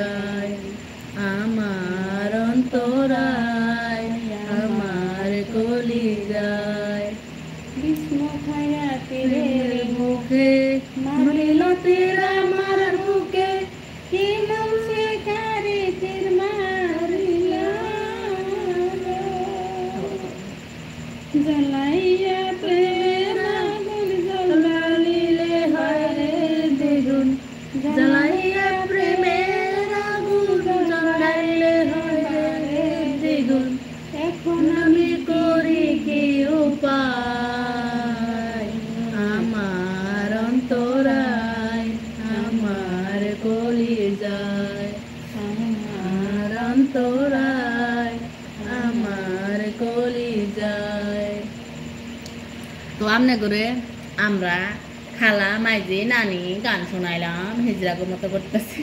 যায় আমার অন্তরায় আমার কলি যায় বিষ্ণু খায়া তীরের মুখে মারিল তীর আমার বুকে কি নাম শিকারি তীর মারিল জ্বালাইয়া প্রেমের আগুন জ্বালিলে হয় রে দ্বিগুণ জ্বালাইয়া প্রেমের আগুন জ্বালাইলে হয় রে দ্বিগুণ এখন আমি করি কি উপায় আমার অন্তরায় আমার কলি যায় আমার অন্তরায় আমার কলি যায়। তো আমনে করে আমরা খালা মাইজি নানি গান শোনাইলাম হিজরাগের মতো করতেছি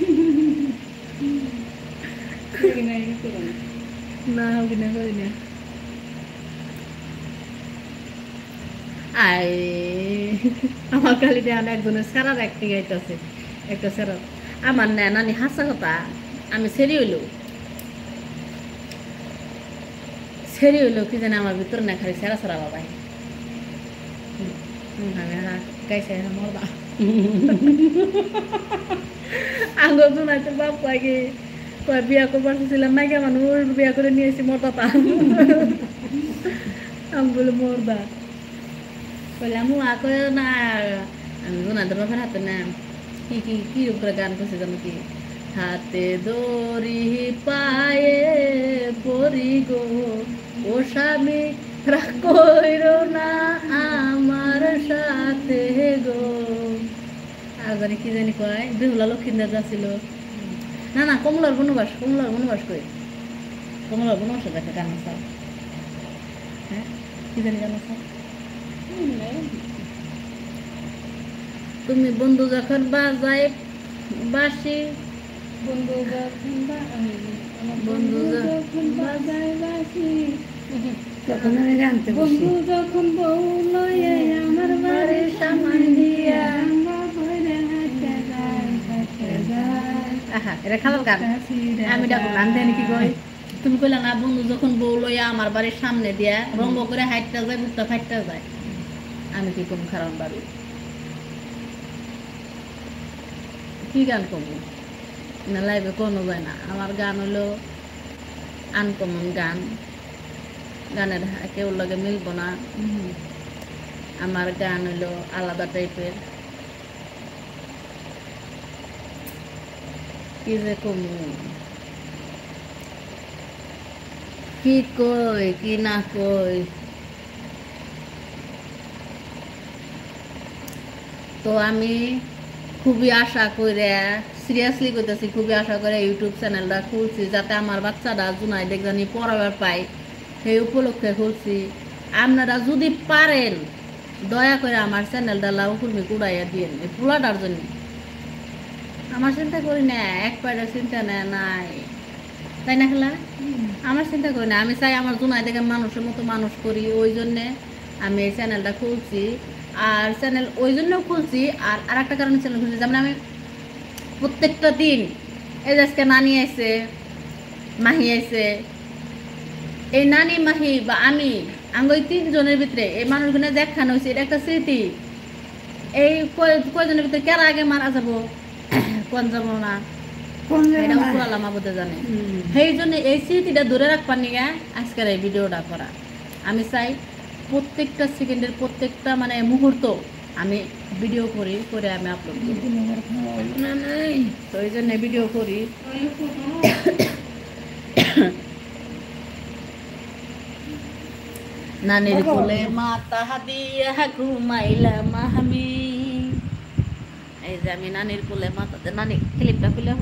না অভিনয় করি না আই আমার খালি দেওয়া একজনের সারার একটি গাইতেছে একটা সারার আমার না নানি হাসা কথা আমি সেরি হইল কি জানি আমার ভিতরে না খালি সেরা সেরা বাবাই গাইছে মরবা আঙ্গুল শোনাইতে বাপ লাগে কয় বিয়া করবার ছিলাম না কে মানুষ বিয়া করে নিয়ে এসে মরতা আমি বলে মরবা বললাম আঁকো না আমি শোনাতে বাপের হাতে না কি কি কি উপরে গান করছে জানো কি হাতে দড়ি পায়ে পরি গো ও স্বামী রাগ কইরো না আমার সাথে গো আর জানি কি জানি কয় বেহুলা লক্ষিন্দার যাচ্ছিল না না কমলার বনবাস কই কমলার বনবাস দেখে গান সব হ্যাঁ কি জানি গান সব তুমি বন্ধু যখন বাজায় বাসি বন্ধু যখন বন্ধু যখন বাজায় বাসি তখন আমি জানতে বন্ধু যখন বউ লয়ে আমার বাড়ির সামান দিয়া এটা খাবার গান আমি ডাকো গান দেয় নাকি কই তুমি কইলা না বন্ধু যখন বউ লইয়া আমার বাড়ির সামনে দিয়া রঙ্গ করে হাইটটা যায় বুকটা ফাইটটা যায় আমি কি কম খারাপ বাড়ি কি গান করবো না লাইভে কোনো যায় না আমার গান হলো আনকমন গান গানের কেউ লগে মিলবো না আমার গান হলো আলাদা টাইপের কি যে কমু কি কই কি না কই তো আমি খুবই আশা করে সিরিয়াসলি করতেছি খুবই আশা করে ইউটিউব চ্যানেলটা খুলছি যাতে আমার বাচ্চারা জুনাই দেখজানি পড়াবার পাই সেই উপলক্ষে খুলছি আপনারা যদি পারেন দয়া করে আমার চ্যানেলটা লাউ কুর্মি কুড়াইয়া দিয়ে এই পোলাটার জন্য আমার চিন্তা করি না এক পায়ের চিন্তা নাই তাই না খেলা আমার চিন্তা করি না আমি চাই আমার জুনাই দেখে মানুষের মতো মানুষ করি ওই জন্যে আমি এই চ্যানেলটা খুলছি আর চ্যানেল ওই জন্যও খুলছি আর একটা কারণে চ্যানেল খুলছি যেমন আমি প্রত্যেকটা দিন এই আজকে নানি আইছে মাহি আইছে এই নানি মাহি বা আমি ওই তিনজনের ভিতরে এই মানুষগুলো দেখানো হয়েছে এটা একটা স্মৃতি এই কয়জনের ভিতরে কেরা আগে মারা যাবো কোন যাবো না এটা উপরালা মাবুদে জানে সেই জন্য এই স্মৃতিটা ধরে রাখবার নিয়ে আজকের এই ভিডিওটা করা আমি চাই প্রত্যেকটা সেকেন্ডের প্রত্যেকটা মানে মুহূর্ত আমি ভিডিও করি করে আমি আপলোড করি তো এই জন্য ভিডিও করি নানির কোলে মাথা দিয়া ঘুমাইলাম আমি এই যে আমি নানির কোলে মাথাতে নানি ক্লিপটা খুলে